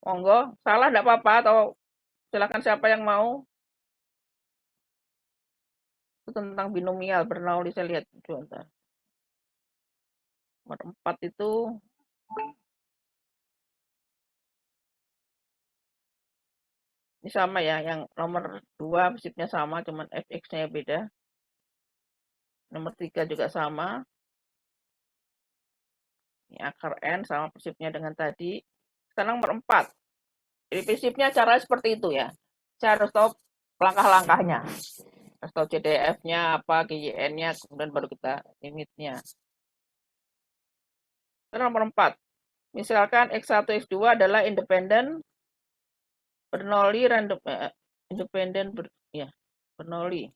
Monggo, salah enggak apa-apa atau silakan siapa yang mau. Itu tentang binomial Bernoulli, saya lihat sebentar. Nomor 4 itu ini sama ya, yang nomor 2 prinsipnya sama, cuman fx-nya beda. Nomor 3 juga sama. Ini akar n sama prinsipnya dengan tadi. Sekarang nomor 4. Jadi prinsipnya cara seperti itu ya. Saya harus tahu langkah-langkahnya. Harus tahu CDF-nya apa, GYN-nya, kemudian baru kita limitnya. Sekarang nomor 4. Misalkan X1, X2 adalah independen Bernoulli random independen Bernoulli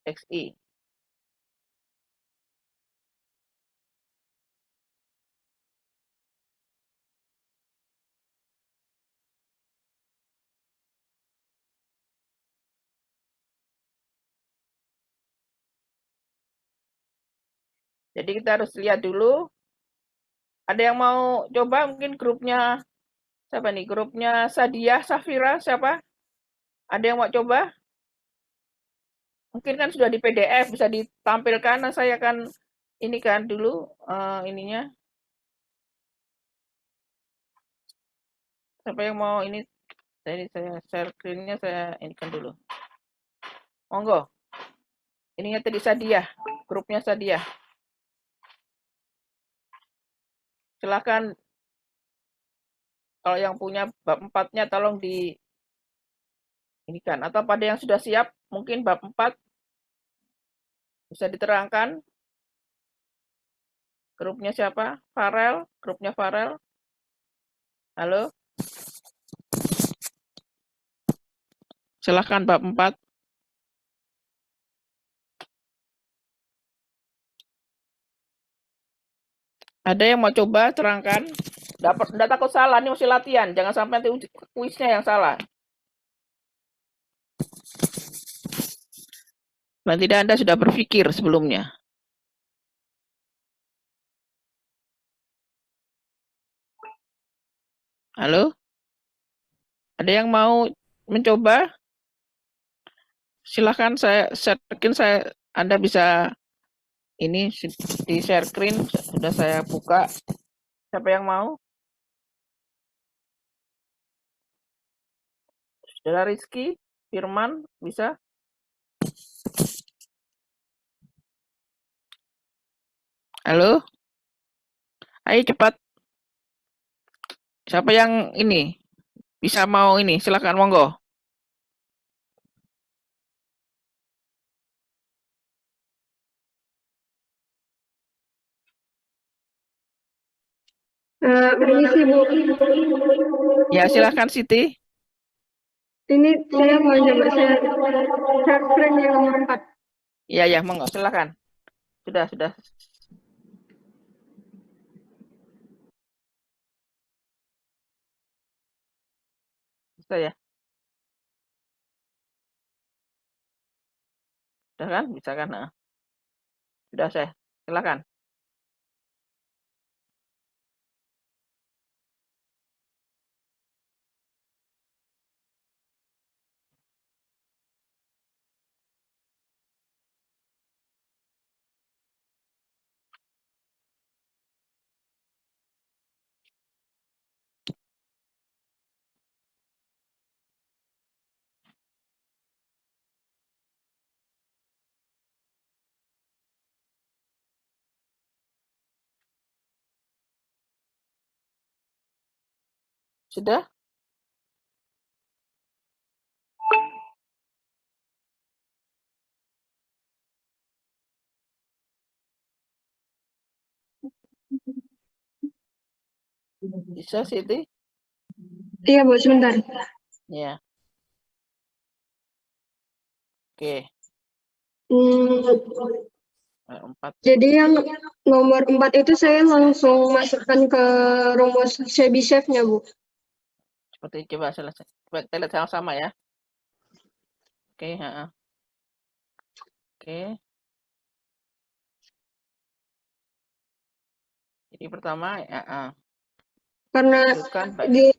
XI. Jadi kita harus lihat dulu. Ada yang mau coba mungkin grupnya siapa nih? Grupnya Sadia, Safira, siapa? Ada yang mau coba? Mungkin kan sudah di PDF bisa ditampilkan. Nah, saya akan ini kan dulu ininya. Siapa yang mau ini? Jadi saya share screen-nya, saya inikan dulu. Monggo. Ininya tadi Sadia, grupnya Sadia. Silakan kalau yang punya bab 4-nya tolong di inikan. Atau pada yang sudah siap, mungkin bab 4 bisa diterangkan. Grupnya siapa? Farel, grupnya Farel. Halo? Silahkan bab 4. Ada yang mau coba terangkan? Enggak takut salah, ini masih latihan. Jangan sampai nanti kuisnya yang salah. Dan tidak Anda sudah berpikir sebelumnya. Halo? Ada yang mau mencoba? Silahkan Anda bisa ini di share screen sudah saya buka. Siapa yang mau? Saudara Rizky, Firman, bisa? Halo? Ayo cepat. Siapa yang ini? Bisa mau ini? Silahkan monggo. Permisi Bu. Ya silahkan Siti. Ini saya mau coba share screen yang nomor 4. Iya monggo silahkan. Sudah. Bisa ya? Sudah kan? Bisa kan? Nah. Sudah saya. Silahkan. Sudah? Bisa Siti? Iya Bu, sebentar. Ya. Oke. 4. Jadi yang nomor 4 itu saya langsung masukkan ke rumus Chebyshev-nya Bu. Seperti coba selesai. Coba kita lihat sama-sama ya. Oke, Oke. Jadi pertama Karena bukan di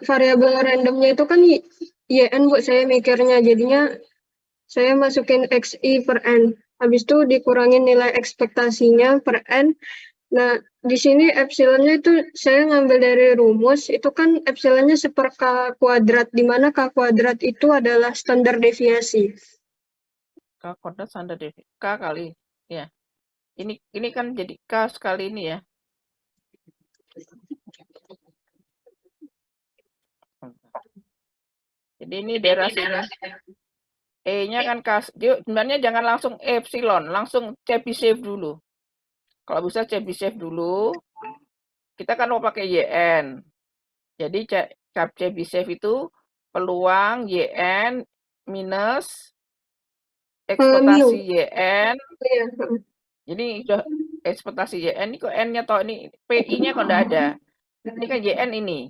variabel randomnya itu kan YN, Bu, saya mikirnya. Jadinya saya masukin XI per N. Habis itu dikurangin nilai ekspektasinya per N. Nah, di sini epsilonnya itu saya ngambil dari rumus, itu kan epsilonnya seper K kuadrat, di mana K kuadrat itu adalah standar deviasi. K kuadrat standar deviasi. K kali. Ya. Ini kan jadi K sekali ini ya. Jadi ini daerah sini. E-nya kan K. Sebenarnya jangan langsung epsilon, langsung Chebyshev dulu. Kalau bisa Chebyshev dulu, kita kan mau pakai YN. Jadi Chebyshev itu peluang YN minus ekspektasi YN. Iya. Jadi udah ekspektasi YN ini kok N-nya toh ini PI-nya kok enggak ada. Ini kan YN ini.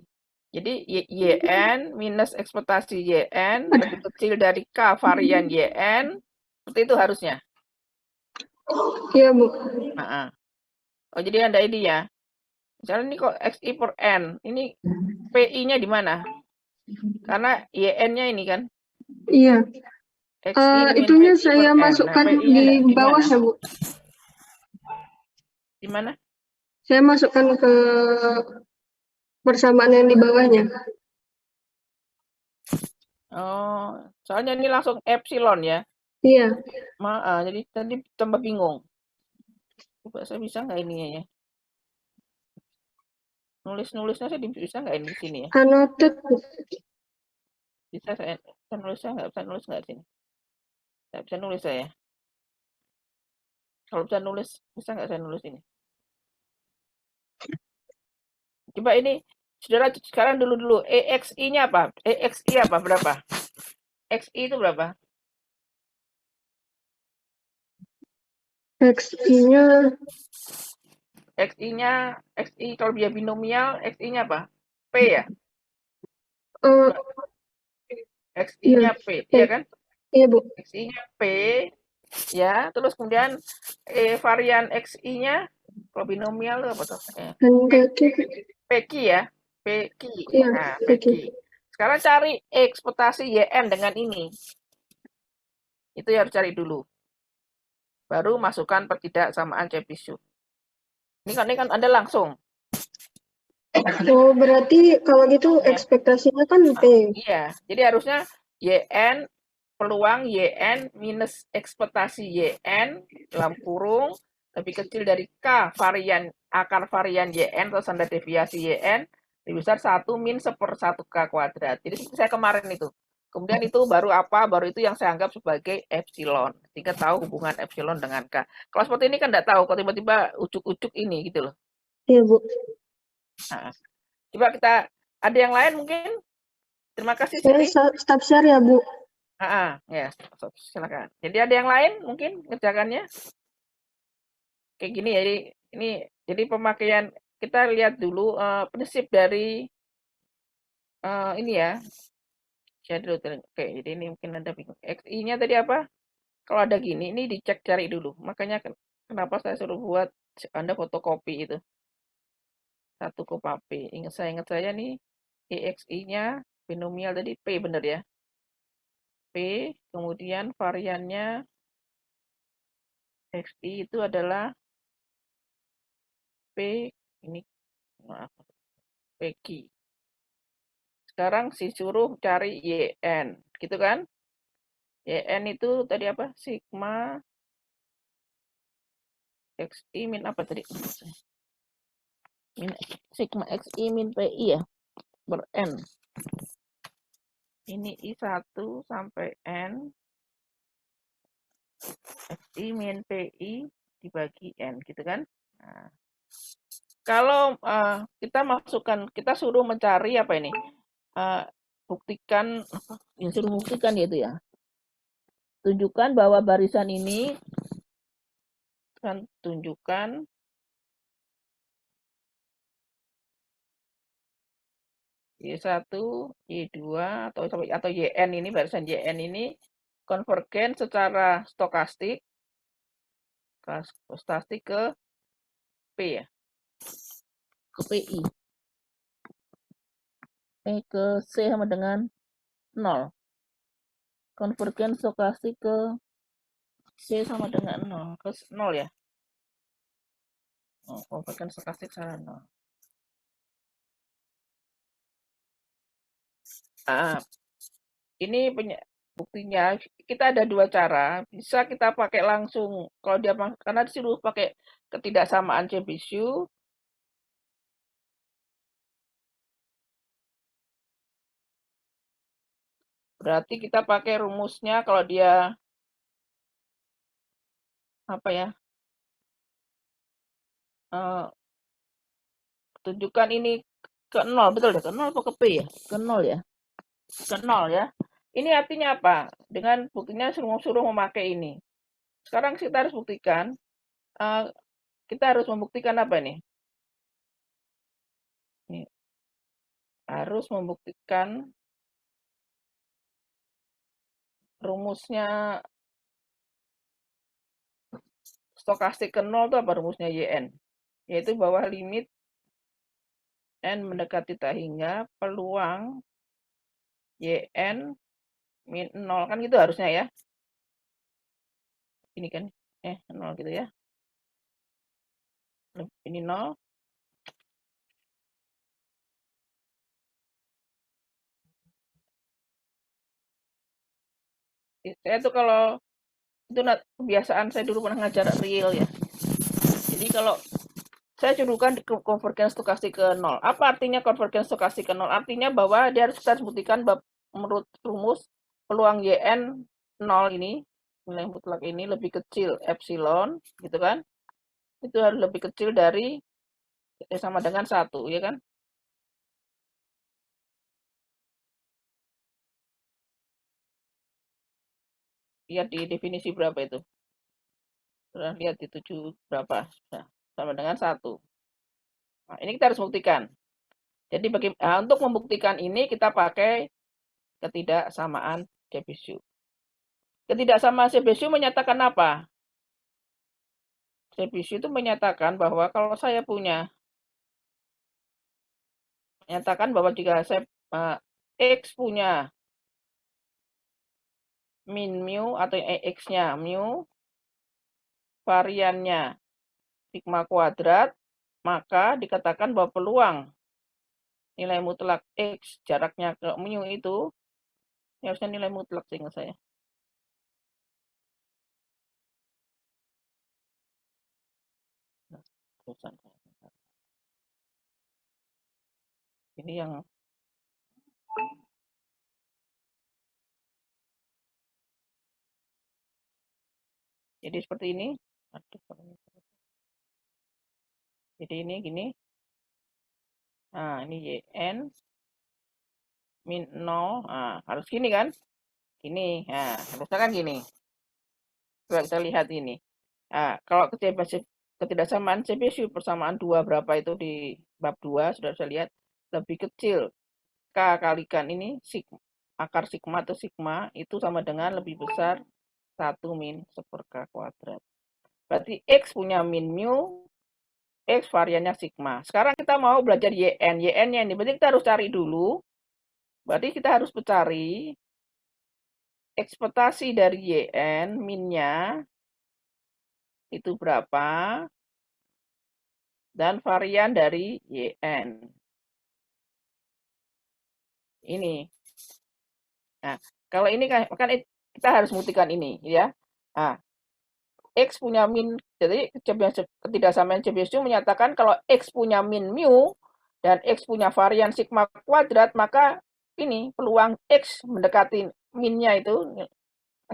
Jadi YN minus ekspektasi YN lebih kecil dari K varian YN. Seperti itu harusnya. Iya, Bu. Nah, oh, jadi ada ini ya. Misalnya ini kok XI per N. Ini PI-nya di mana? Karena YN-nya ini kan. Iya. XI min Itunya PI saya per N. masukkan Nah, PI-nya di bawah ya, Bu. Di mana? Saya masukkan ke persamaan yang di bawahnya. Oh, soalnya ini langsung epsilon ya. Iya. Jadi tadi tambah bingung. Coba saya bisa nggak ini ya? Nulis-nulisnya saya bisa nggak ini di sini ya? Annotate. Bisa saya nulisnya nggak bisa nulis nggak di sini? Nggak bisa nulis saya. Kalau bisa nulis, bisa nggak saya nulis ini? Coba ini, saudara sekarang dulu. EXI-nya apa? EXI apa? Berapa? XI itu berapa? XI-nya XI kalau dia binomial, XI-nya apa? P ya? XI-nya iya. P, iya kan? Iya, Bu. XI-nya P, ya. Terus kemudian varian XI-nya, kalau binomial itu apa tuh? PQ ya? PQ. Iya, Nah, PQ. Sekarang cari ekspektasi YN dengan ini. Itu harus cari dulu. Baru masukkan pertidaksamaan Chebyshev. Ini kan Anda langsung. Oh, berarti kalau gitu Ya. ekspektasinya kan P. Iya, jadi harusnya YN peluang YN minus ekspektasi YN dalam kurung lebih kecil dari K varian akar varian YN atau standar deviasi YN lebih besar 1 min 1/1 K kuadrat. Jadi saya kemarin itu. Kemudian itu baru apa? Baru itu yang saya anggap sebagai epsilon. Sehingga tahu hubungan epsilon dengan K. Kalau seperti ini kan enggak tahu. Kalau tiba-tiba ucuk-ucuk ini gitu loh. Iya, Bu. Nah, coba kita ada yang lain mungkin? Terima kasih Saya Siti. stop share ya, Bu. Ya, silakan. Jadi ada yang lain mungkin ngerjakannya? Kayak gini ya. Jadi pemakaian kita lihat dulu prinsip dari ini ya. Oke, jadi ini mungkin ada bingung. XI-nya tadi apa? Kalau ada gini, ini dicek cari dulu. Makanya kenapa saya suruh buat Anda fotokopi itu. Satu kopi. Saya ingat saya nih EXI-nya binomial tadi P bener ya. P, kemudian variannya XI itu adalah P, ini maaf, PQ. Sekarang disuruh cari YN, gitu kan? YN itu tadi apa? Sigma XI min apa tadi? Sigma XI min PI ya? Per N. Ini I1 sampai N. XI min PI dibagi N, gitu kan? Nah, kalau kita suruh mencari apa ini? Buktikan, yang suruh buktikan itu ya. Tunjukkan bahwa barisan ini kan tunjukkan Y1, Y2 atau YN ini barisan YN ini konvergen secara stokastik ke P ya. Ke PI. ke C sama dengan 0. Konvergen stokastik ke C sama dengan 0. Ke 0 ya. Oh, konvergen stokastik sama 0. Ini buktinya kita ada dua cara. Bisa kita pakai langsung kalau dia karena disuruh pakai ketidaksamaan Chebyshev. Berarti kita pakai rumusnya kalau dia apa ya? Tunjukkan ini ke 0, betul deh, ke 0 atau ke P ya? Ke 0 ya. Ke 0 ya. Ini artinya apa? Dengan buktinya suruh memakai ini. Sekarang kita harus buktikan, kita harus membuktikan apa nih? Ini, harus membuktikan rumusnya stokastik ke 0 itu apa rumusnya YN? Yaitu bahwa limit N mendekati tak hingga peluang YN min 0 kan gitu harusnya ya. Ini kan 0 gitu ya. Ini 0. Saya tuh kalau itu kebiasaan saya dulu pernah ngajar real ya. Jadi kalau saya contohkan konvergen stokastik ke 0. Apa artinya konvergen stokastik ke 0? Artinya bahwa dia harus kita buktikan menurut rumus peluang YN 0 ini, nilai mutlak ini lebih kecil epsilon, gitu kan? Itu harus lebih kecil dari sama dengan 1, ya kan? Lihat di definisi berapa itu. Sudah lihat di 7 berapa? Nah, sama dengan 1. Nah, ini kita harus buktikan. Jadi untuk membuktikan ini kita pakai ketidaksamaan Chebyshev. Ketidaksamaan Chebyshev menyatakan apa? Chebyshev itu menyatakan bahwa kalau saya menyatakan bahwa jika saya X punya min mu atau X-nya mu, variannya sigma kuadrat, maka dikatakan bahwa peluang nilai mutlak X jaraknya ke mu itu, ini harusnya nilai mutlak seingat saya. Ini yang jadi seperti ini. Jadi ini gini. Nah, ini YN min 0. Nah, harus gini kan? Gini. Nah, harusnya kan gini. Coba kita lihat ini. Nah, kalau ketidaksamaan Chebyshev persamaan 2 berapa itu di bab 2 sudah saya lihat lebih kecil K kalikan ini akar sigma atau sigma itu sama dengan lebih besar 1 min 1 K kuadrat. Berarti X punya min mu, X variannya sigma. Sekarang kita mau belajar YN. YN-nya ini berarti kita harus cari dulu. Berarti kita harus mencari ekspektasi dari YN, minnya itu berapa, dan varian dari YN. Ini. Nah, kalau ini kan kita harus buktikan ini ya. Nah, X punya min, jadi ketidaksamaan Chebyshev menyatakan kalau X punya min mu dan X punya varian sigma kuadrat, maka ini peluang X mendekati minnya itu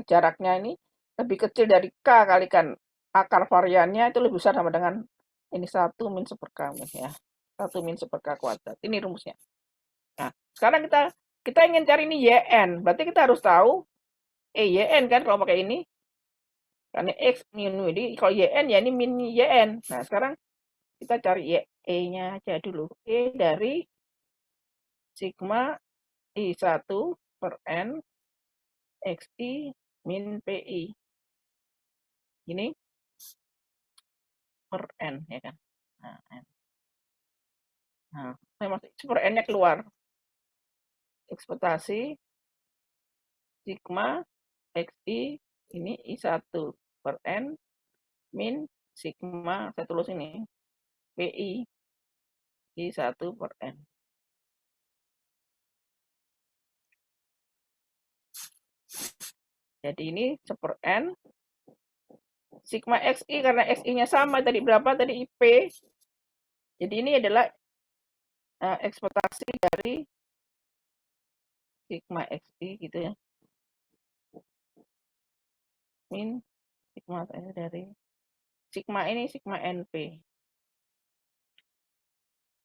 jaraknya ini lebih kecil dari K kalikan akar variannya itu lebih besar sama dengan ini 1 min 1 K ya. 1 min 1 K kuadrat. Ini rumusnya. Nah, sekarang kita ingin cari ini YN. Berarti kita harus tahu YN kan kalau pakai ini. Karena X min ini kalau YN ya ini min YN. Nah, sekarang kita cari E-nya aja dulu. E dari sigma I1 per N XI min PI. Ini per N ya kan. Nah, N. Nah, saya masih per N-nya keluar. ekspektasi sigma XI ini I1 per N min sigma, saya tulis ini, PI I1 per N. Jadi ini 1 per N. Sigma XI karena XI-nya sama tadi berapa? Tadi IP. Jadi ini adalah ekspektasi dari sigma XI gitu ya. Min sigma dari sigma ini sigma NP.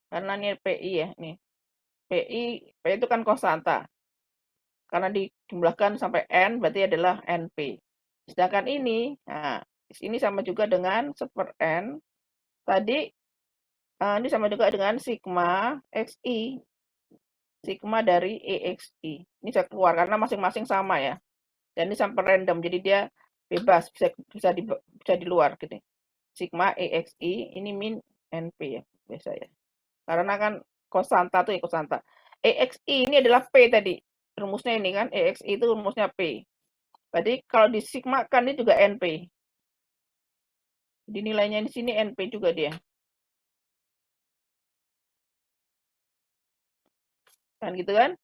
Karena ini PI ya, nih. PI itu kan konstanta. Karena dijumlahkan sampai N berarti adalah NP. Sedangkan ini, nah, ini sama juga dengan 1 per N. Tadi ini sama juga dengan sigma XI. Sigma dari EXI. Ini saya keluar karena masing-masing sama ya. Dan ini sampai random, jadi dia bebas, bisa di luar gitu. Sigma EXI ini min NP ya, biasa ya. Karena kan konstanta tuh ya konstanta. EXI ini adalah P tadi. Rumusnya ini kan, EXI itu rumusnya P. Berarti kalau di sigma kan ini juga NP. Jadi nilainya di sini NP juga dia. Kan gitu kan?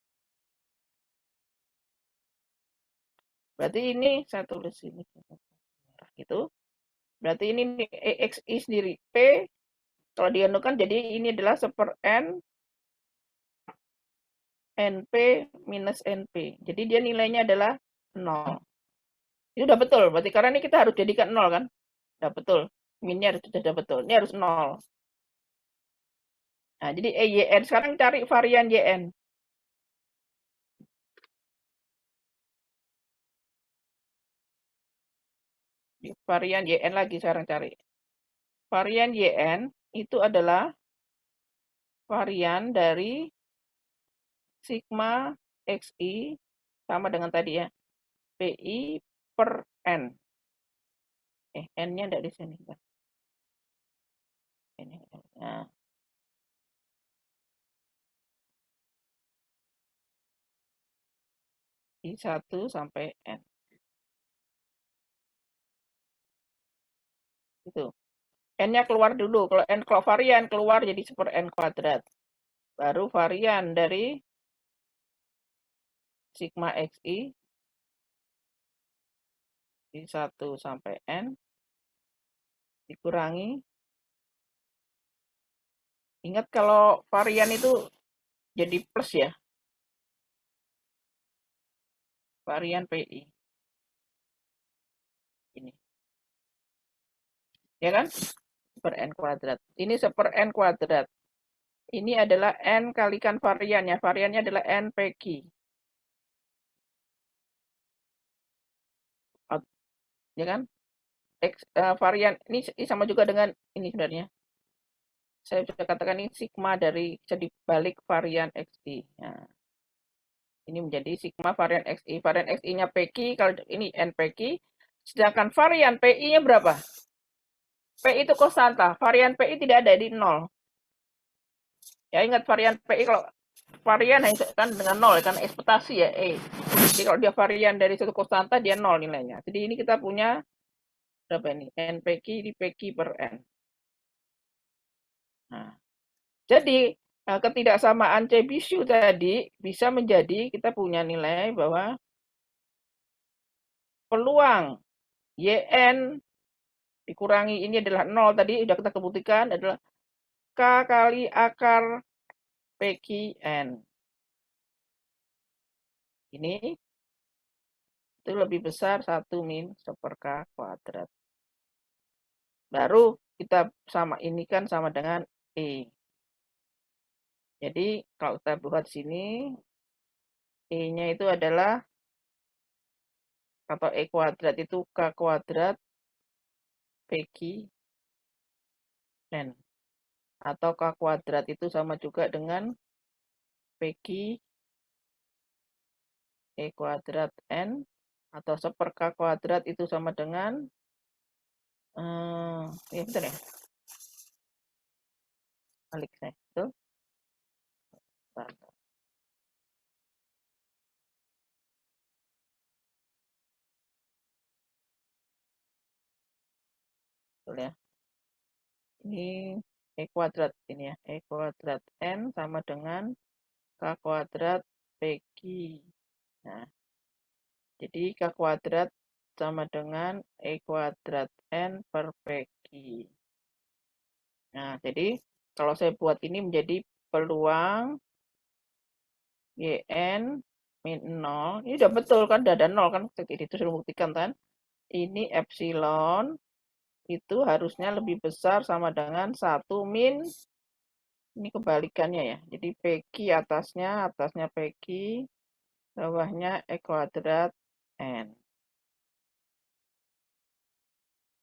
Berarti ini saya tulis ini. Gitu. Berarti ini EXI sendiri P. Kalau dianukan jadi ini adalah 1 per N NP minus NP. Jadi dia nilainya adalah 0. Ini udah betul, berarti karena ini kita harus jadikan 0 kan? Udah betul. Minnya sudah betul. Ini harus 0. Nah, jadi EYN. Sekarang cari varian YN. Varian YN lagi sekarang cari. Varian YN itu adalah varian dari sigma XI sama dengan tadi ya. PI per N. N-nya ada di sini. Nah, I1 sampai N. Itu. N-nya keluar dulu. Kalau varian keluar jadi 1 per N kuadrat. Baru varian dari sigma XI I1 sampai N dikurangi. Ingat kalau varian itu jadi plus ya. Varian PI. Ini. Ya kan? Per N kuadrat. Ini 1 per N kuadrat. Ini adalah N kalikan variannya. Variannya adalah N PQ. Ya kan? Varian ini sama juga dengan ini sebenarnya. Saya sudah katakan ini sigma dari bisa dibalik varian XI. Nah, ini menjadi sigma varian XI. Varian XI-nya PQ, kalau ini NPQ. Sedangkan varian PI-nya berapa? PI itu konstanta. Varian PI tidak ada di 0. Ya ingat varian PI kalau varian kan dengan 0 kan ekspektasi ya E. Jadi kalau dia varian dari satu konstanta dia 0 nilainya. Jadi ini kita punya berapa ini? NPQ di PQ per N. Nah, jadi ketidaksamaan Chebyshev tadi bisa menjadi kita punya nilai bahwa peluang YN dikurangi ini adalah 0 tadi sudah kita buktikan adalah K kali akar PQN. Ini itu lebih besar 1 min 1 per K kuadrat. Baru kita sama ini kan sama dengan E. Jadi kalau kita buat sini, E-nya itu adalah, atau E kuadrat itu K kuadrat PQ N. Atau K kuadrat itu sama juga dengan PQ E kuadrat N. Atau 1 per K kuadrat itu sama dengan, ya betul ya? Balik saya. Itu. Betul ya. Ini E kuadrat ini ya. E kuadrat N sama dengan K kuadrat PQ. Nah, jadi K kuadrat sama dengan E kuadrat N per PQ. Nah, jadi kalau saya buat ini menjadi peluang YN min 0. Ini udah betul kan, udah ada 0 kan. Itu sudah membuktikan kan. Ini epsilon itu harusnya lebih besar sama dengan 1 min. Ini kebalikannya ya. Jadi PQ atasnya PQ, bawahnya E kuadrat N.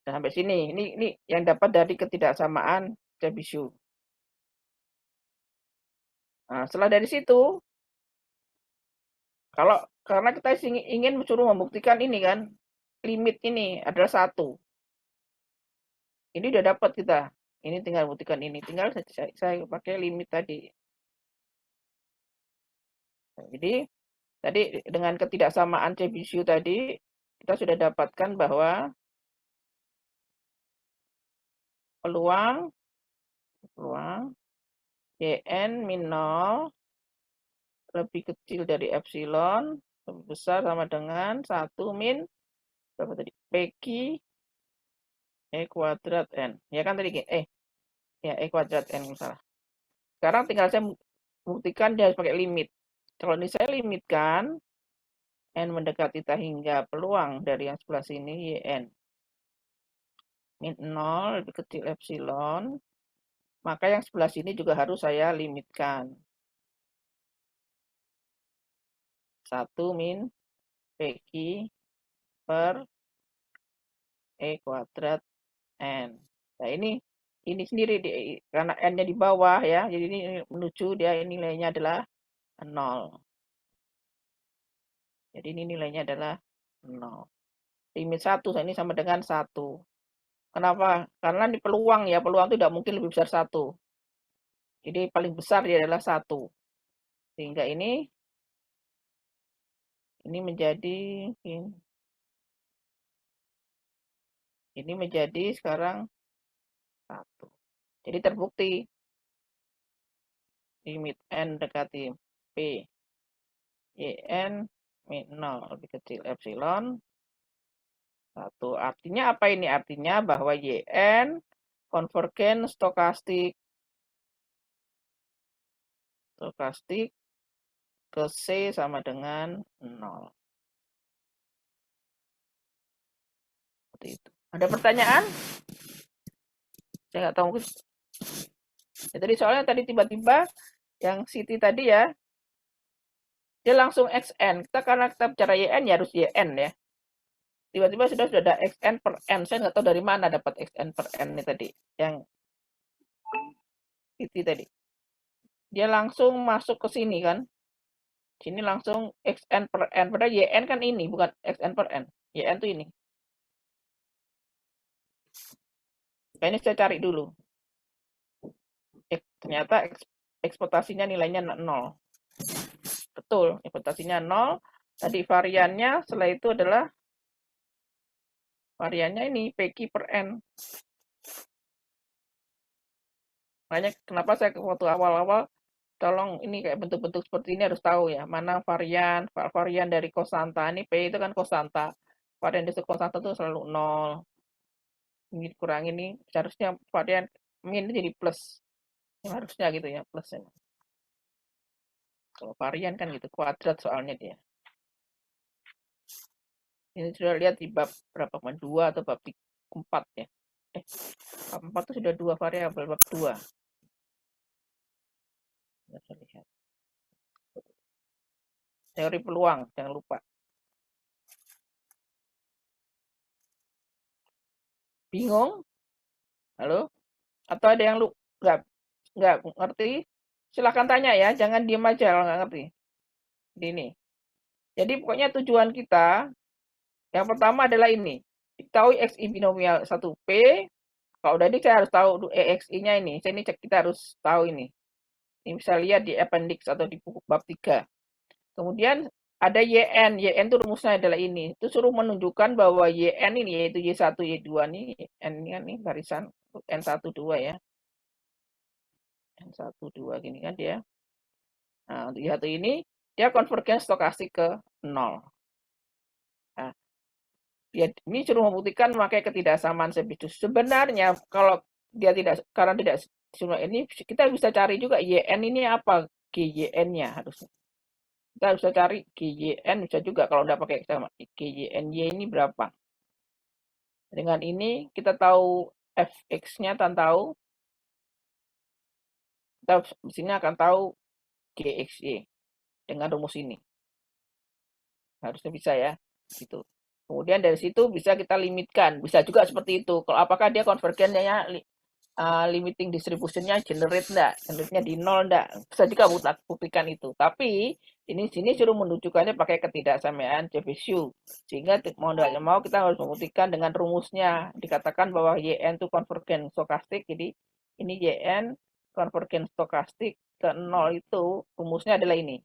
Nah, sampai sini. Ini yang dapat dari ketidaksamaan Chebyshev. Nah, setelah dari situ, karena kita ingin suruh membuktikan ini kan, limit ini adalah 1. Ini udah dapat kita. Ini tinggal buktikan ini. Tinggal saya pakai limit tadi. Nah, jadi tadi dengan ketidaksamaan Chebyshev tadi, kita sudah dapatkan bahwa peluang YN min 0 lebih kecil dari epsilon, lebih besar sama dengan 1 min berapa tadi? PQ E kuadrat N. Ya kan tadi ya E kuadrat N salah. Sekarang tinggal saya buktikan dia harus pakai limit. Kalau ini saya limitkan N mendekati hingga peluang dari yang sebelah sini YN min 0 lebih kecil epsilon, maka yang sebelah sini juga harus saya limitkan. 1 min PQ per E kuadrat N. Nah, ini sendiri karena N-nya di bawah ya, jadi ini menuju dia nilainya adalah 0. Jadi ini nilainya adalah 0. Limit 1 ini sama dengan 1. Kenapa? Karena ini peluang ya, peluang itu tidak mungkin lebih besar 1. Jadi paling besar dia adalah 1. Sehingga ini menjadi sekarang 1. Jadi terbukti limit N dekati P YN min 0 lebih kecil epsilon 1. Artinya apa ini? Artinya bahwa YN konvergen stokastik ke C sama dengan 0. Seperti itu. Ada pertanyaan? Saya nggak tahu. Ya, tadi soalnya tiba-tiba yang Siti tadi ya, dia langsung XN. Karena kita bicara YN ya harus YN ya. Tiba-tiba sudah ada XN per N. Saya nggak tahu dari mana dapat XN per N ini tadi. Yang Siti tadi. Dia langsung masuk ke sini kan. Sini langsung XN per N. Padahal YN kan ini, bukan XN per N. YN tuh ini. Nah, ini saya cari dulu. Ternyata ekspektasinya nilainya 0. Betul, ekspektasinya 0. Tadi variannya setelah itu adalah variannya ini PQ per N. Makanya kenapa saya waktu awal-awal tolong ini kayak bentuk-bentuk seperti ini harus tahu ya, mana varian dari konsanta. Ini P itu kan konsanta. Varian dari konsanta itu selalu 0. Ini kurang ini seharusnya varian min jadi plus. Ya, harusnya gitu ya, plus ya. Kalau varian kan gitu, kuadrat soalnya dia. Ini sudah lihat di bab berapa? 2 atau bab 4 ya. Bab 4 itu sudah 2 variabel, bab 2. Kita lihat. Teori peluang, jangan lupa. Bingung? Halo? Atau ada yang nggak ngerti? Silahkan tanya ya, jangan diam aja kalau nggak ngerti. Ini. Jadi pokoknya tujuan kita yang pertama adalah ini. Diketahui XI binomial 1P. Kalau udah ini saya harus tahu EXI-nya ini. Kita harus tahu ini. Ini bisa lihat di appendix atau di buku bab 3. Kemudian ada YN. YN itu rumusnya adalah ini. Itu suruh menunjukkan bahwa YN ini, yaitu Y1, Y2 nih, N ini kan nih barisan N1, 2 ya. N1, 2 gini kan dia. Nah, untuk Y1 ini, dia konvergen stokastik ke 0. Nah, dia ini suruh membuktikan memakai ketidaksamaan Sebius. Sebenarnya kalau dia tidak, karena tidak semua ini, kita bisa cari juga YN ini apa, GYN-nya harusnya. Kita bisa cari GYN, bisa juga kalau udah pakai sama GYNY ini berapa. Dengan ini kita tahu fx-nya dan tahu, kita di sini akan tahu gxy dengan rumus ini. Harusnya bisa ya, gitu. Kemudian dari situ bisa kita limitkan, bisa juga seperti itu. Kalau apakah dia konvergennya limiting distributionnya generate enggak, generate-nya di 0 enggak, bisa juga buktikan itu. Tapi ini sini suruh menunjukkannya pakai ketidaksamaan Chebyshev, sehingga mau tidak mau kita harus membuktikan dengan rumusnya. Dikatakan bahwa YN itu konvergen stokastik, jadi ini YN konvergen stokastik ke 0 itu rumusnya adalah ini.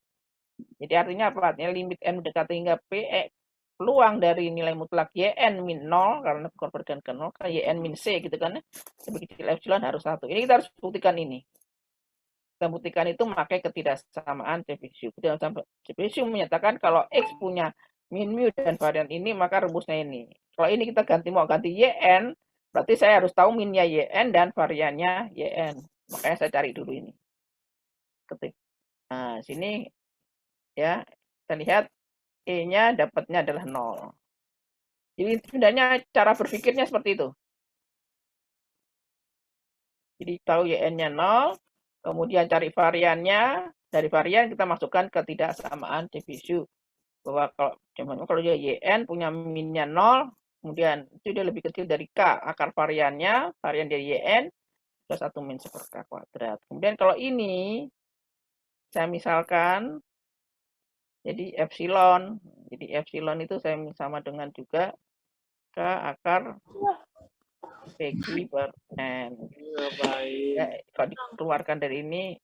Jadi artinya apa? Artinya limit n mendekati hingga p, peluang dari nilai mutlak yn min 0 karena konvergen ke 0 kan yn min c gitu kan, lebih kecil epsilon harus 1. Ini kita harus buktikan ini. Kita buktikan itu memakai ketidaksamaan Chebyshev. Chebyshev menyatakan kalau x punya min mu dan varian ini maka rumusnya ini. Kalau ini kita mau ganti yn, berarti saya harus tahu minnya yn dan variannya yn. Makanya saya cari dulu ini. Ketik. Nah, sini ya, kita lihat E-nya dapatnya adalah 0. Jadi sebenarnya cara berpikirnya seperti itu. Jadi tahu YN-nya 0, kemudian cari variannya, dari varian kita masukkan ketidaksamaan Chebyshev. Bahwa kalau dia YN punya min-nya 0, kemudian itu dia lebih kecil dari K, akar variannya, varian dari YN, plus 1 min 1 K kuadrat. Kemudian kalau ini, saya misalkan, jadi epsilon. Jadi epsilon itu saya sama dengan juga K akar PQ per N. Ya, kalau dikeluarkan dari ini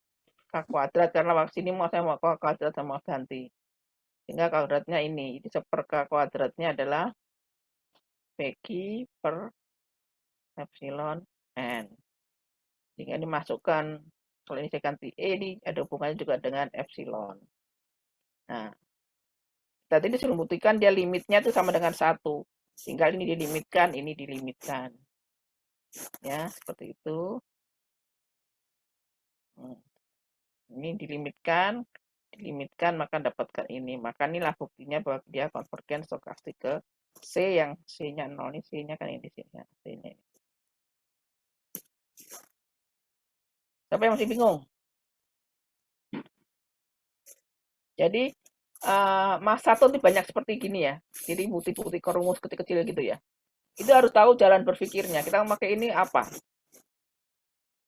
K kuadrat, karena waktu sini saya mau K kuadrat sama ganti. Sehingga kuadratnya ini. Jadi seper K kuadratnya adalah PQ per epsilon N. Sehingga dimasukkan, kalau ini saya ganti E, ini ada hubungannya juga dengan epsilon. Nah, tadi disuruh buktikan dia limitnya itu sama dengan 1. Tinggal ini dilimitkan, ini dilimitkan. Ya, seperti itu. Ini dilimitkan, maka dapatkan ini. Maka inilah buktinya bahwa dia konvergen stokastik ke C, yang C-nya 0. Ini C-nya kan ini C-nya. Siapa yang masih bingung? Jadi Mas Sato ini banyak seperti gini ya. Jadi bukti-bukti rumus kecil-kecil gitu ya. Itu harus tahu jalan berpikirnya. Kita memakai ini apa?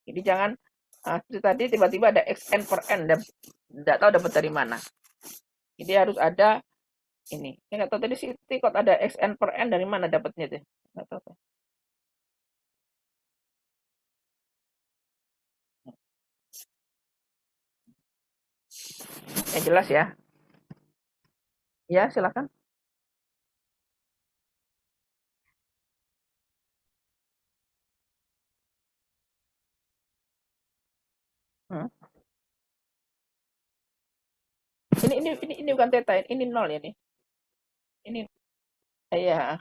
Jadi jangan seperti tadi tiba-tiba ada xn per n, dan tidak tahu dapat dari mana. Jadi harus ada ini. Saya nggak tahu tadi Siti kok ada xn per n dari mana dapatnya tuh. Nggak tahu. Ya jelas ya. Ya silakan. Hmm. Ini bukan theta, ini 0 ya nih. Ini ya.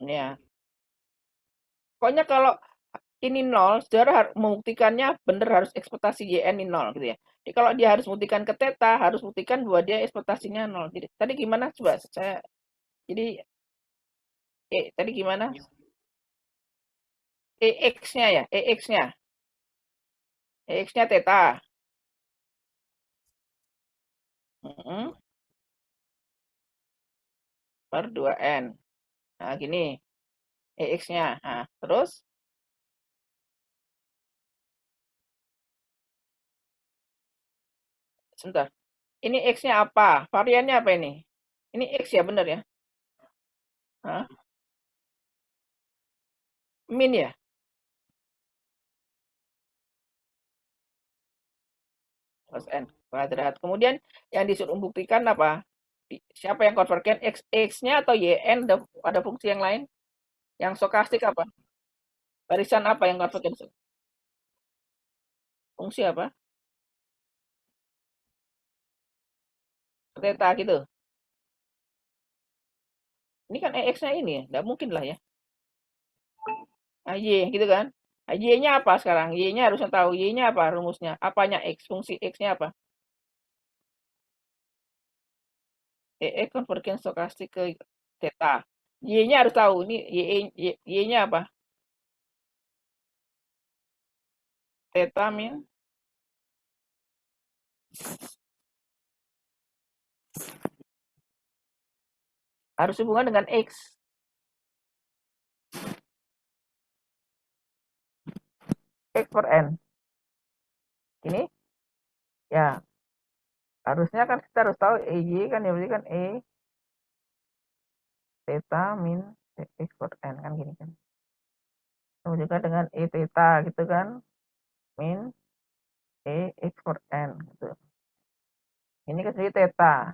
Ya. Pokoknya kalau ini 0, saudara membuktikannya benar harus ekspektasi YN ini 0 gitu ya. Jadi kalau dia harus buktikan ke theta, harus buktikan bahwa dia ekspektasinya 0. Jadi tadi gimana coba saya, jadi tadi gimana? EX-nya ya, EX-nya. EX-nya theta. Per 2N. Nah, gini. EX-nya. Nah, terus sebentar. Ini X-nya apa? Variannya apa ini? Ini X ya, benar ya? Hah? Min ya? Plus N kuadrat. Kemudian yang disuruh membuktikan apa? Siapa yang konvergen? X-nya atau YN? Ada fungsi yang lain? Yang stokastik apa? Barisan apa yang konvergen? Fungsi apa? Theta gitu. Ini kan EX-nya ini ya. Nggak mungkin lah ya. Nah, Y gitu kan. Nah, Y-nya apa sekarang? Y-nya harusnya tahu. Y-nya apa rumusnya? Apanya X? Fungsi X-nya apa? EX konvergen stokastik ke theta. Y-nya harus tahu. Ini Y-nya apa? Theta min harus hubungan dengan X. X per N. Ini ya harusnya kan kita harus tahu EY kan ya, berarti kan E theta min X per N kan gini kan. Sama juga dengan E theta gitu kan. Min E X per N gitu. Ini kan jadi theta.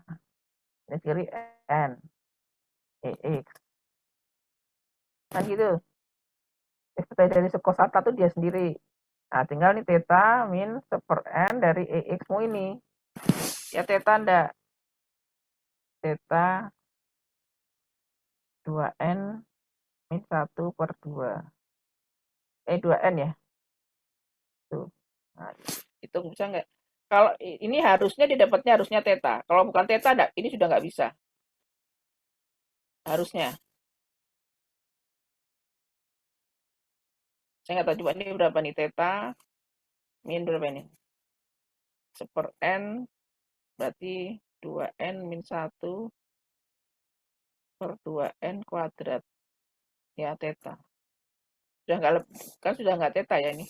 Ini kiri N E X. Kan gitu. Ekspektasi dari cosata tuh dia sendiri. Nah, tinggal nih theta min seper N dari EX mu ini. Ya theta ndak? Theta 2N min 1 per 2. 2N ya. Tuh. Nah, itu bisa nggak? Kalau ini harusnya didapatnya harusnya theta. Kalau bukan theta, ini sudah nggak bisa. Harusnya. Saya nggak tahu coba ini berapa nih theta min berapa ini? Seper N berarti 2N min 1 per 2N kuadrat. Ya theta. Sudah nggak kan sudah nggak theta ya ini.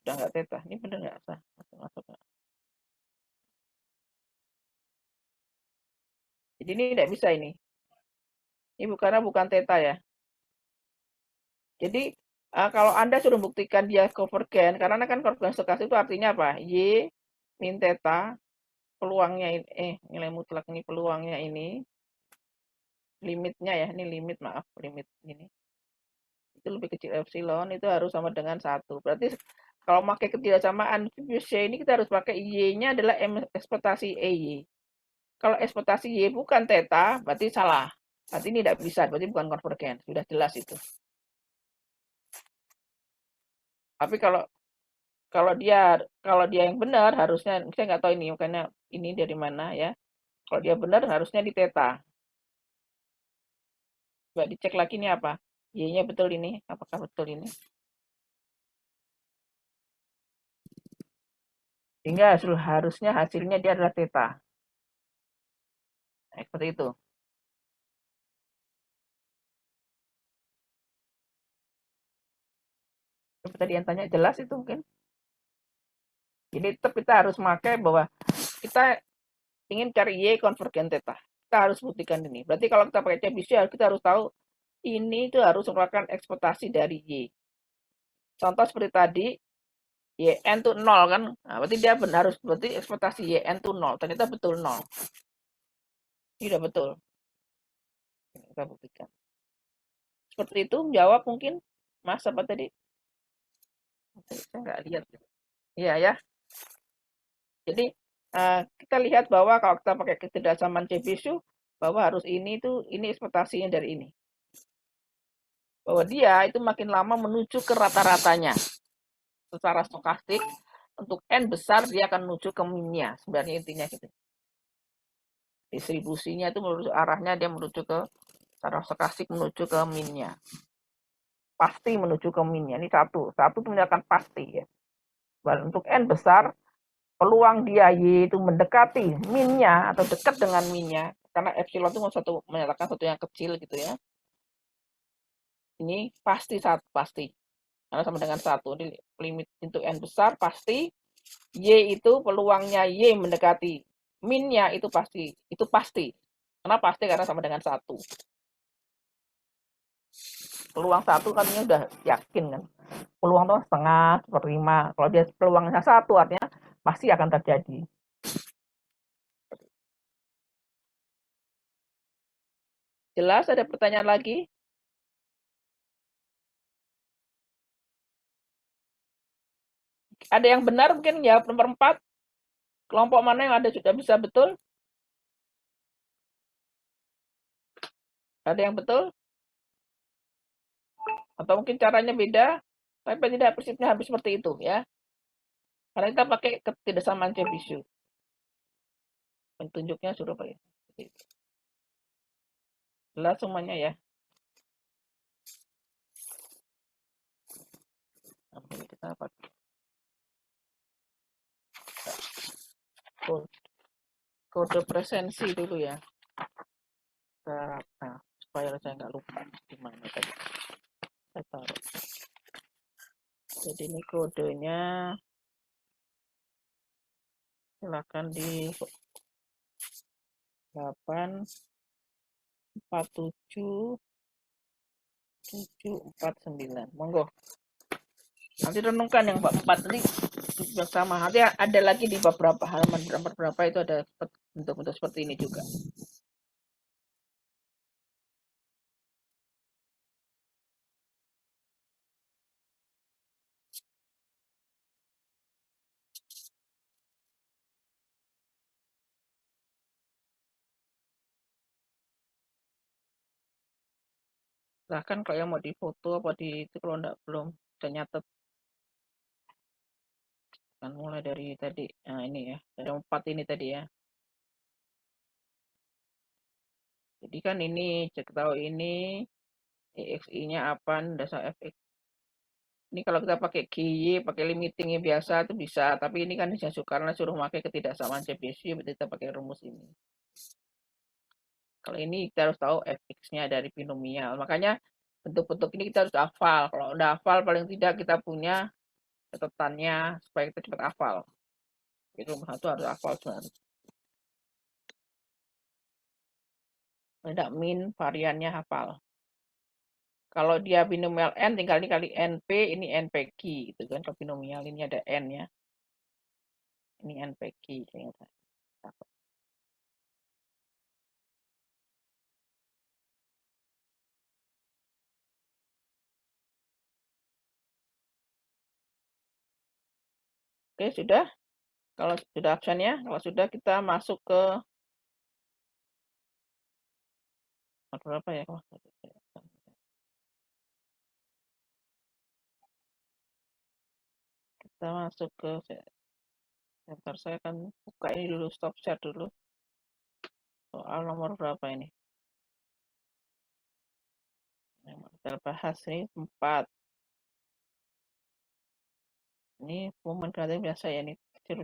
Sudah nggak theta. Ini benar nggak sah? Masuk. Jadi ini tidak bisa ini. Ini karena bukan theta ya. Jadi kalau Anda suruh buktikan dia konvergen, karena kan konvergen stokastik itu artinya apa? Y min theta, peluangnya ini, nilai mutlak ini peluangnya ini, limitnya ya, ini limit maaf, limit ini. Itu lebih kecil epsilon, itu harus sama dengan 1. Berarti kalau pakai ketidaksamaan Fibonacci ini kita harus pakai Y-nya adalah ekspektasi EY. Kalau ekspektasi Y bukan theta, berarti salah. Berarti ini tidak bisa, berarti bukan konvergen. Sudah jelas itu. Tapi kalau dia yang benar harusnya saya nggak tahu ini makanya ini dari mana ya. Kalau dia benar harusnya di theta. Coba dicek lagi ini apa? Y-nya betul ini? Apakah betul ini? Sehingga harusnya hasilnya dia adalah theta. Nah, seperti itu. Seperti tadi yang tanya jelas itu mungkin. Jadi tetap kita harus pakai bahwa kita ingin cari Y konvergen theta. Kita harus buktikan ini. Berarti kalau kita pakai CBC kita harus tahu ini itu harus merupakan ekspektasi dari Y. Contoh seperti tadi, YN itu 0 kan. Nah, berarti dia benar harus berarti ekspektasi YN itu 0. Ternyata betul 0. Ini udah betul. Kita buktikan. Seperti itu jawab mungkin. Mas apa tadi? Saya nggak lihat. Iya ya. Jadi kita lihat bahwa kalau kita pakai ketidaksamaan Chebyshev bahwa harus ini ekspektasinya dari ini. Bahwa dia itu makin lama menuju ke rata-ratanya. Secara stokastik untuk N besar dia akan menuju ke minnya. Sebenarnya intinya gitu. Distribusinya itu menurut arahnya dia menuju ke secara stokastik menuju ke minnya. Pasti menuju ke minnya. Ini satu itu menunjukkan pasti ya. Dan untuk N besar peluang dia Y itu mendekati minnya atau dekat dengan minnya karena epsilon itu menyatakan satu yang kecil gitu ya. Ini pasti karena sama dengan 1. Ini limit untuk N besar pasti Y itu peluangnya Y mendekati min-nya itu pasti. Itu pasti. Karena pasti karena sama dengan 1. Peluang 1 kan ini udah yakin kan. Peluang tuh setengah, seperlima. Kalau dia peluangnya 1 artinya pasti akan terjadi. Jelas, ada pertanyaan lagi? Ada yang benar mungkin jawab nomor 4. Kelompok mana yang ada sudah bisa betul? Ada yang betul? Atau mungkin caranya beda? Tapi tidak prinsipnya habis seperti itu ya. Karena kita pakai ketidaksamaan Chebyshev. Petunjuknya suruh pakai. Jelas semuanya ya. Oke, kita pakai kode presensi dulu ya. Nah, supaya saya nggak lupa di mana tadi. Saya taruh. Jadi ini kodenya. Silakan di 84779. Monggo. Nanti renungkan yang 4 tadi yang sama. Nanti ada lagi di beberapa halaman berapa itu ada bentuk-bentuk seperti ini juga. Silahkan kalau yang mau difoto apa di itu kalau enggak belum bisa nyatet. Kan mulai dari tadi. Nah ini ya, ada 4 ini tadi ya. Jadi kan ini cek tahu ini EXI-nya apa, dasar FX. Ini kalau kita pakai GY, pakai limitingnya biasa itu bisa, tapi ini kan karena suruh pakai ketidaksamaan Chebyshev, kita pakai rumus ini. Kalau ini kita harus tahu fx-nya dari binomial. Makanya bentuk-bentuk ini kita harus hafal. Kalau udah hafal paling tidak kita punya catatannya supaya kita cepat hafal. Itu rumus 1 harus hafal sebenarnya. Tidak min variannya hafal. Kalau dia binomial n tinggal dikali np, ini npq gitu kan. Kalau binomial ini ada n ya. Ini npq. Oke, sudah. Kalau sudah absennya, kalau sudah kita masuk ke berapa ya? Kita masuk ke sebentar, saya akan buka ini dulu, stop share dulu. Soal nomor berapa ini? Yang kita bahas ini 4. Ini momen generasi biasa ya, ini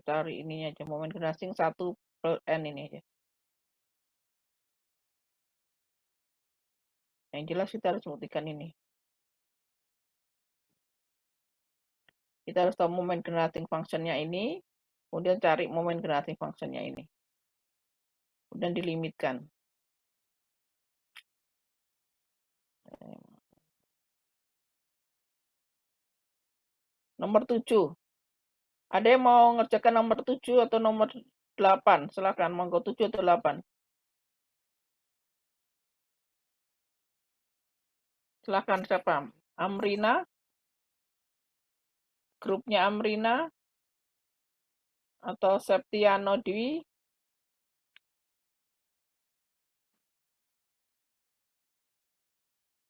cari ini aja, momen generasi 1 per n ini aja. Yang jelas kita harus buktikan ini. Kita harus tahu momen generating functionnya ini, kemudian cari momen generating functionnya ini. Kemudian dilimitkan. Nomor 7. Ada yang mau ngerjakan nomor 7 atau nomor 8? Silakan, monggo 7 atau 8. Silakan siapa? Amrina? Grupnya Amrina? Atau Septiano Dwi?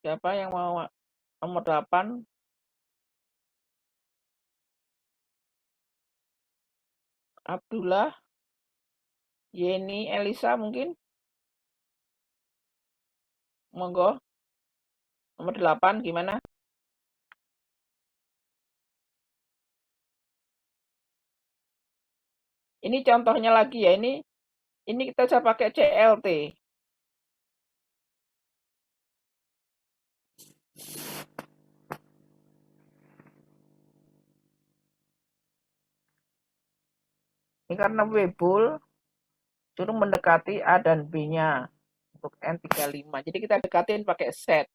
Siapa yang mau nomor 8? Abdullah? Yeni, Elisa mungkin? Monggo. Nomor 8 gimana? Ini contohnya lagi ya, ini kita bisa pakai CLT. Ini karena Weibull suruh mendekati A dan B-nya untuk N35. Jadi kita dekatin pakai set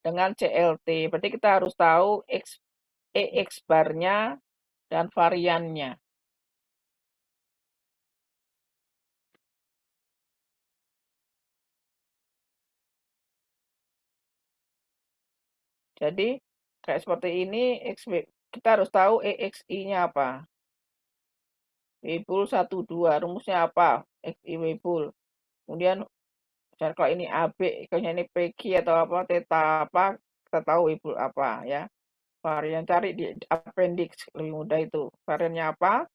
dengan CLT. Berarti kita harus tahu EX bar-nya dan variannya. Jadi kayak seperti ini, kita harus tahu EXI-nya apa. Weibull 12, rumusnya apa? XI Weibull. Kemudian kalau ini AB, kalau ini PQ atau apa, theta apa, kita tahu Weibull apa ya. Varian cari di appendix, lebih mudah itu. Variannya apa?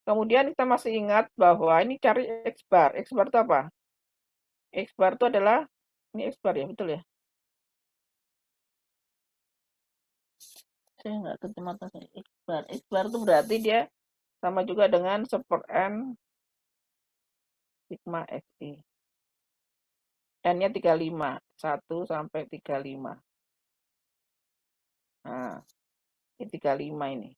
Kemudian kita masih ingat bahwa ini cari X bar. X bar itu apa? X bar itu adalah, ini X bar ya, betul ya? Saya nggak kecamatan X bar. X bar itu berarti dia sama juga dengan 1/n sigma XI. N-nya 35, 1 sampai 35. Nah, ini 35 ini.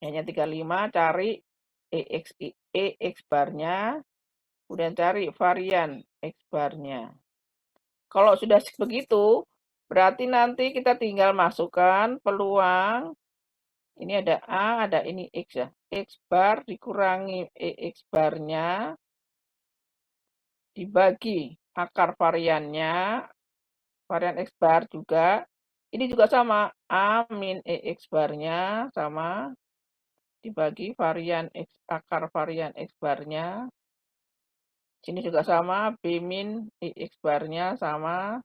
N-nya 35, cari EX bar-nya, kemudian cari varian X bar-nya. Kalau sudah begitu, berarti nanti kita tinggal masukkan peluang. Ini ada A, ada ini X ya. X bar dikurangi EX bar-nya, dibagi akar variannya, varian X bar juga. Ini juga sama, A min EX bar-nya sama dibagi varian X, akar varian X bar-nya. Sini juga sama, B min EX bar-nya sama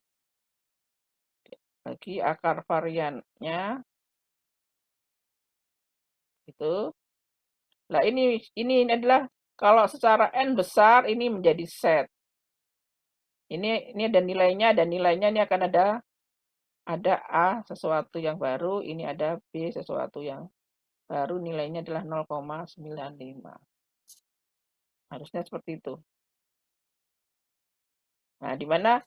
bagi akar variannya. Itu. Nah, ini adalah kalau secara N besar ini menjadi set. Ini ada nilainya, dan nilainya ini akan ada A sesuatu yang baru, ini ada B sesuatu yang baru, nilainya adalah 0,95. Harusnya seperti itu. Nah, di mana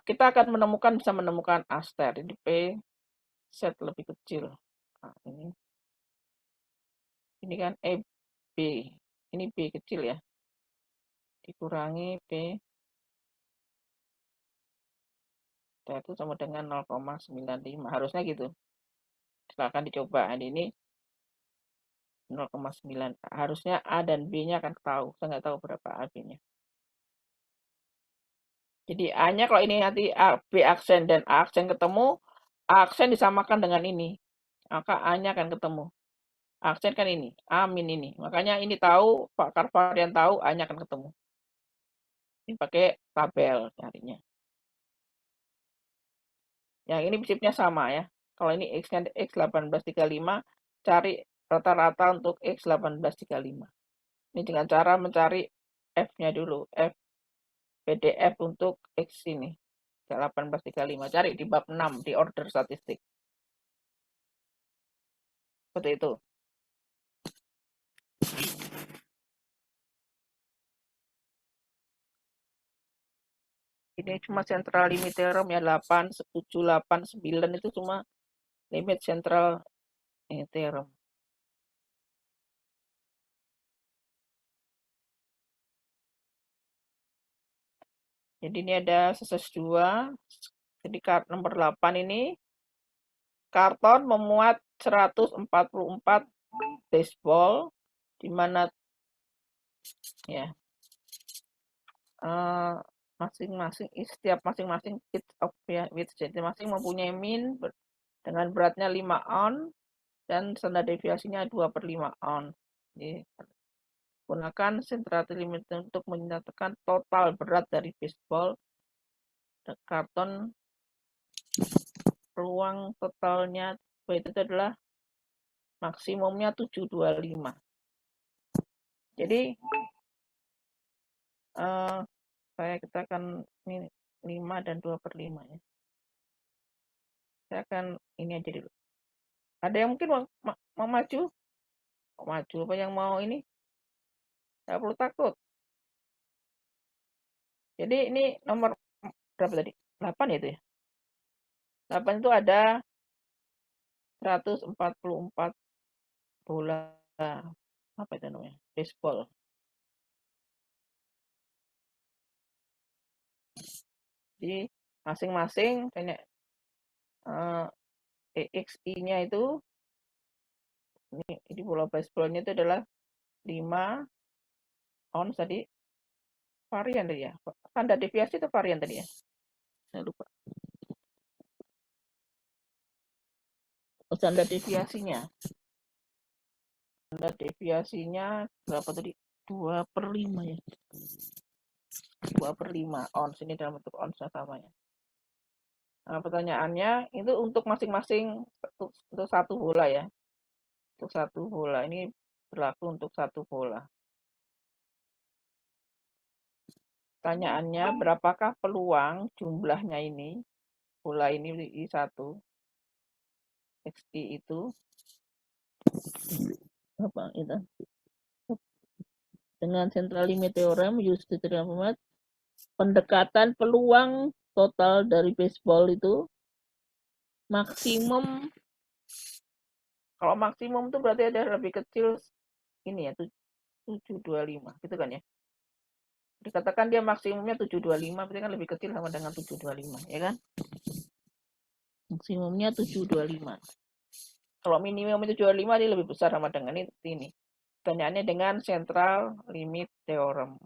kita akan bisa menemukan aster. Ini P set lebih kecil. Nah, ini kan B. Ini B kecil ya. Dikurangi P. Itu sama dengan 0,95. Harusnya gitu. Silahkan dicoba. Ini 0,9. Harusnya A dan B-nya akan tahu. Saya nggak tahu berapa A B-nya. Jadi A-nya kalau ini nanti B aksen dan A aksen ketemu, A aksen disamakan dengan ini. Maka A-nya akan ketemu. Aksen kan ini, A min ini. Makanya ini tahu, pakar varian tahu, A-nya akan ketemu. Ini pakai tabel carinya. Yang ini prinsipnya sama ya. Kalau ini X-nya X1835, cari rata-rata untuk X1835. Ini dengan cara mencari F-nya dulu. F PDF untuk X ini. 1835. Cari di bab 6 di order statistik. Seperti itu. Ini cuma central limit theorem ya 8, 7, 8, 9 itu cuma limit central theorem. Jadi ini ada seses 2. Jadi nomor 8 ini karton memuat 144 baseball di mana ya masing-masing setiap masing-masing kit of ya jadi masing mempunyai min dengan beratnya 5 ounce dan standar deviasinya 2/5 ounce. Jadi, gunakan centrality limit untuk menyatakan total berat dari baseball karton. Ruang totalnya itu adalah maksimumnya 725. Jadi kita akan ini 5 dan 2/5 ya. Saya akan ini aja dulu. Ada yang mungkin mau maju? Mau maju apa yang mau ini? Tidak perlu takut. Jadi ini nomor berapa tadi? 8 ya itu ya? 8 itu ada 144 bola baseball. Jadi masing-masing EXI-nya itu ini bola baseballnya itu adalah 5 ounce tadi, varian tadi ya. Standar deviasi itu varian tadi ya. Saya lupa. Standar deviasinya. Standar deviasinya berapa tadi? 2/5 ya. 2/5 ounce, ini dalam bentuk ounce samanya. Nah, pertanyaannya itu untuk masing-masing untuk satu bola ya. Untuk satu bola ini berlaku untuk satu bola. Pertanyaannya, berapakah peluang jumlahnya ini, bola ini di satu XI itu apa itu? Dengan central limit theorem use the theorem, pendekatan peluang total dari baseball itu maksimum. Kalau maksimum itu berarti ada lebih kecil ini ya, 725 gitu kan ya. Dikatakan dia maksimumnya 725, berarti kan lebih kecil sama dengan 725 ya kan. Maksimumnya 725. Kalau minimum 725 dia lebih besar sama dengan ini. Pertanyaannya dengan central limit theorem.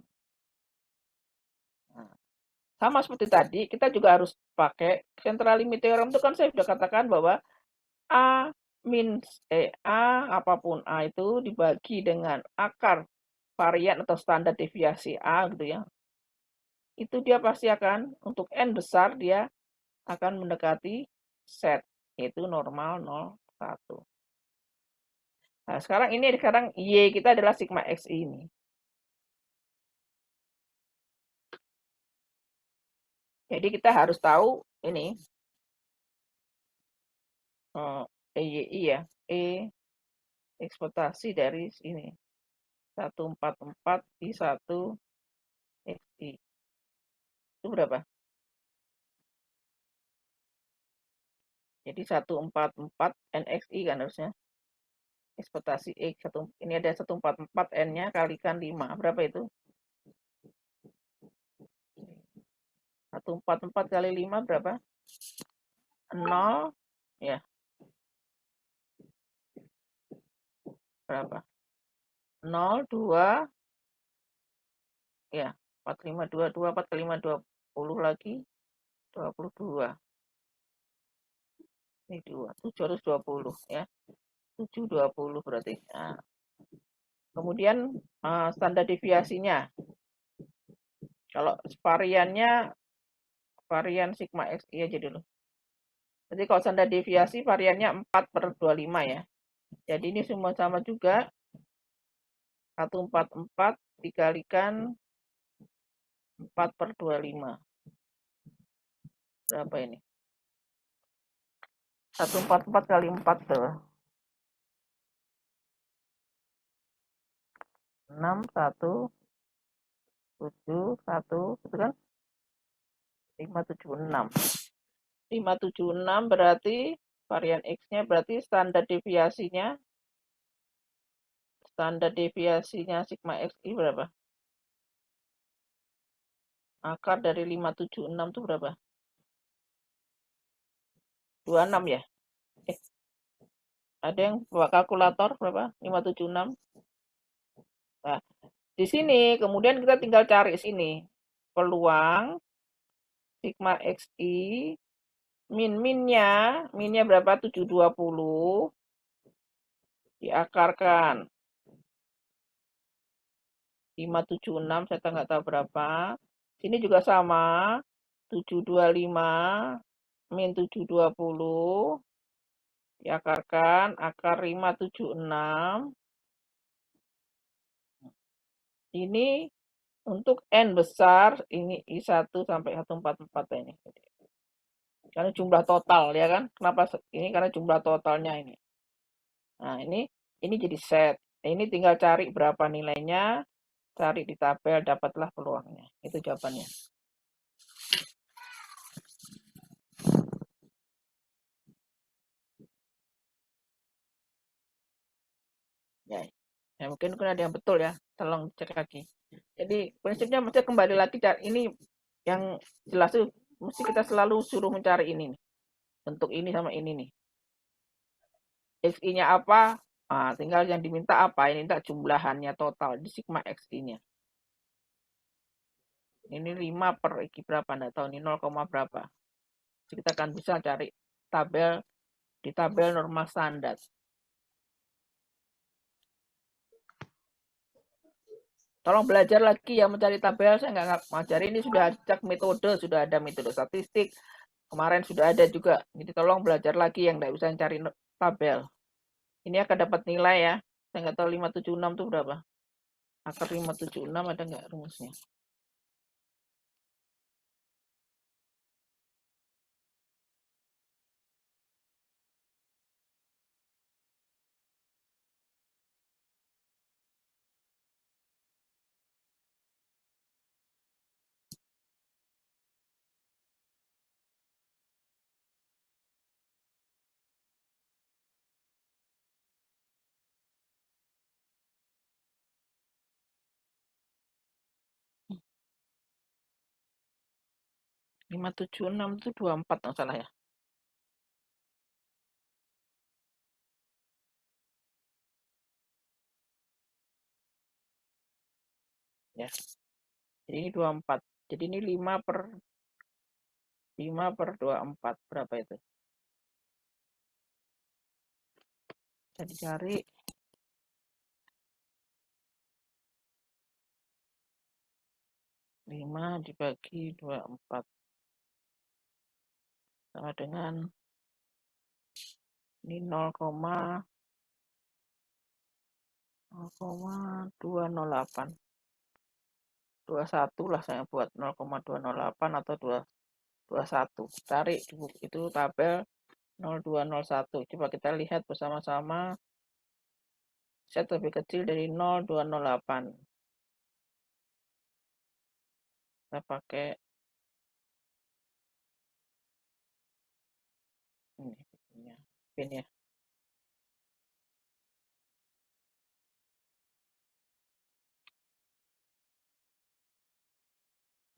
Nah, sama seperti tadi, kita juga harus pakai central limit theorem itu kan saya sudah katakan bahwa A apapun A itu dibagi dengan akar varian atau standar deviasi A gitu ya. Itu dia pasti akan untuk N besar dia akan mendekati set, yaitu normal 0,1. Nah, sekarang Y kita adalah sigma X ini. Jadi kita harus tahu ini EYI ya, ekspektasi dari ini 144 di 1 XI. Itu berapa? Jadi 144 NXI kan harusnya. Ekspektasi X ini ada 144 N-nya kalikan 5. Berapa itu? 144 kali 5 berapa? 0 ya. Berapa? 0, 2 ya. 4522 4 kali 5 20 lagi 22. Ini 2, 720 ya. 720 berarti. Nah, kemudian standar deviasinya. Kalau varian sigma XI aja dulu. Jadi kalau standar deviasi variannya 4/25 ya. Jadi ini semua sama juga. 144 dikalikan 4/25. Berapa ini? 144 kali 4 tuh. 6, 1, 7, 1, itu kan? 576. 576 berarti varian X-nya berarti standar deviasinya sigma XI berapa? Akar dari 576 itu berapa? 26 ya? Ada yang bawa kalkulator berapa? 576. Nah, di sini kemudian kita tinggal cari sini peluang sigma XI minnya berapa? 720 diakarkan 576, saya nggak tahu berapa. Sini juga sama, 725 min 720 diakarkan akar 576. Ini untuk N besar, ini I1 sampai 144 ini. Karena jumlah total ya kan. Kenapa ini? Karena jumlah totalnya ini. Nah, ini jadi set. Ini tinggal cari berapa nilainya, cari di tabel, dapatlah peluangnya. Itu jawabannya. Ya. Ya, mungkin ada yang betul ya. Tolong cek lagi. Jadi prinsipnya mesti kembali lagi ini yang jelas tuh mesti kita selalu suruh mencari ini nih. Bentuk ini sama ini nih. XI-nya apa? Nah, tinggal yang diminta apa? Ini minta jumlahannya total di sigma XI-nya. Ini 5 per X berapa? Nggak tahu ini 0, berapa. Jadi kita akan bisa cari tabel di tabel normal standar. Tolong belajar lagi ya mencari tabel. Saya nggak ngajar ini sudah cek metode, sudah ada metode statistik. Kemarin sudah ada juga. Jadi tolong belajar lagi yang nggak bisa cari tabel. Ini akan dapat nilai ya. Saya nggak tahu 576 itu berapa. Akar 576 ada nggak rumusnya? Lima tujuh enam itu 24 nggak salah ya. Ya. Jadi ini 24. Jadi ini 5 per 24 berapa itu? Bisa dicari. 5 dibagi 24 sama dengan ini 0,208. 21 lah saya buat 0,208 atau 221. Cari itu tabel 0201. Coba kita lihat bersama-sama. Set lebih kecil dari 0208. Kita pakai ini pin ya.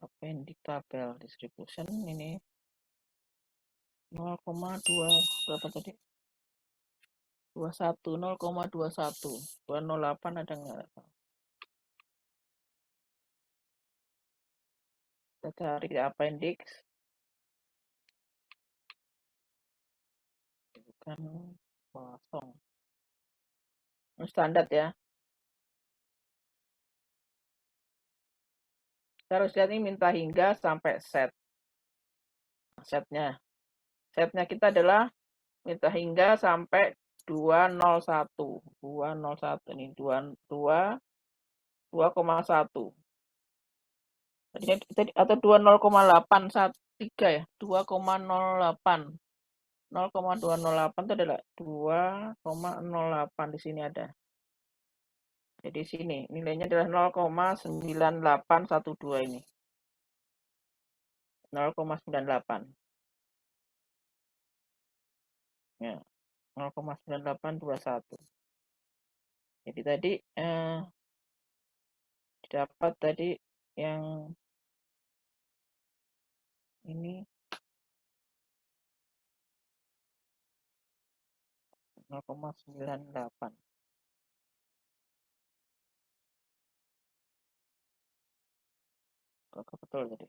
Appendix tabel distribution ini 0,2 berapa tadi? 21 0,21 208 ada nggak? Kita cari di appendix. Bukan kosong. Ini standar ya. Kita harus lihat ini minta hingga sampai set. Setnya kita adalah minta hingga sampai 201 ini 2,1 tadi atau 20,813 ya 2,08 0,208 itu adalah 2,08 di sini ada. Jadi sini nilainya adalah 0,9812 ini. 0,98. Ya. 0,9821. Jadi tadi dapat tadi yang ini 0,98. Kok betul tadi?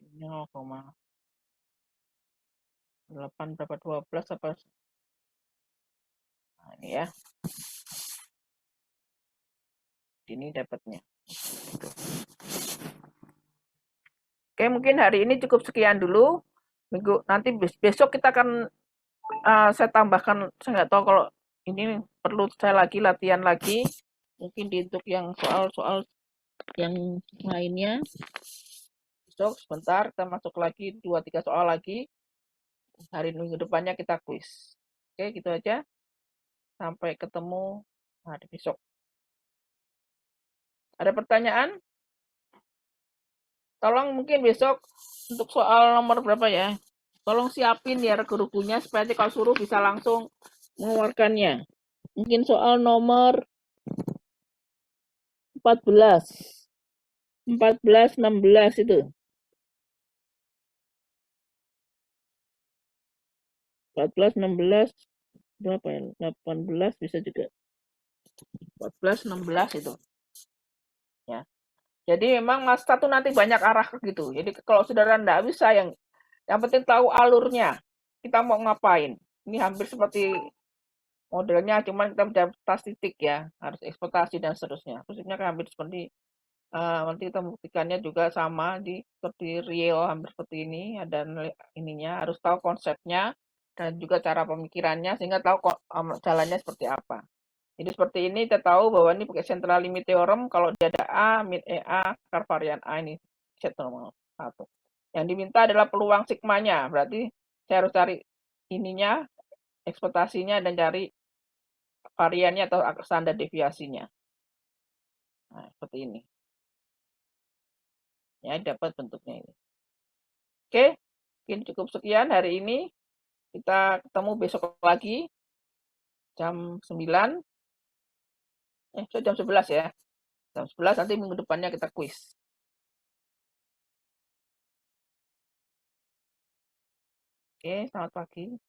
Ini 0,8 berapa 12 apa? Nah, ini ya. Ini dapatnya. Oke, mungkin hari ini cukup sekian dulu. Minggu nanti besok kita akan saya tambahkan, saya nggak tahu kalau ini perlu saya latihan lagi. Mungkin untuk yang soal-soal yang lainnya. Besok sebentar kita masuk lagi 2-3 soal lagi. Hari minggu depannya kita kuis. Oke, gitu aja. Sampai ketemu hari besok. Ada pertanyaan? Tolong mungkin besok untuk soal nomor berapa ya? Tolong siapin ya guru-gurunya supaya nanti kalau suruh bisa langsung mengeluarkannya. Mungkin soal nomor 14, 16 itu. 14, 16, berapa ya? 18 bisa juga. 14, 16 itu. Ya. Jadi memang master tuh nanti banyak arah gitu. Jadi kalau saudara enggak bisa yang penting tahu alurnya. Kita mau ngapain. Ini hampir seperti modelnya, cuman kita mencapai atas titik ya. Harus ekspektasi dan seterusnya. Khususnya kan hampir seperti nanti kita membuktikannya juga sama seperti real, hampir seperti ini. Ada ininya, harus tahu konsepnya dan juga cara pemikirannya sehingga tahu jalannya seperti apa. Jadi seperti ini kita tahu bahwa ini pakai central limit theorem, kalau dia ada A, min EA, akar varian A ini set normal 1. Yang diminta adalah peluang sigmanya, berarti saya harus cari ininya, ekspektasinya, dan cari variannya atau standar deviasinya. Nah, seperti ini. Ya, dapat bentuknya ini. Oke, mungkin cukup sekian hari ini. Kita ketemu besok lagi jam 9. Jam 11 ya. Jam 11 nanti minggu depannya kita kuis. Oke, selamat pagi.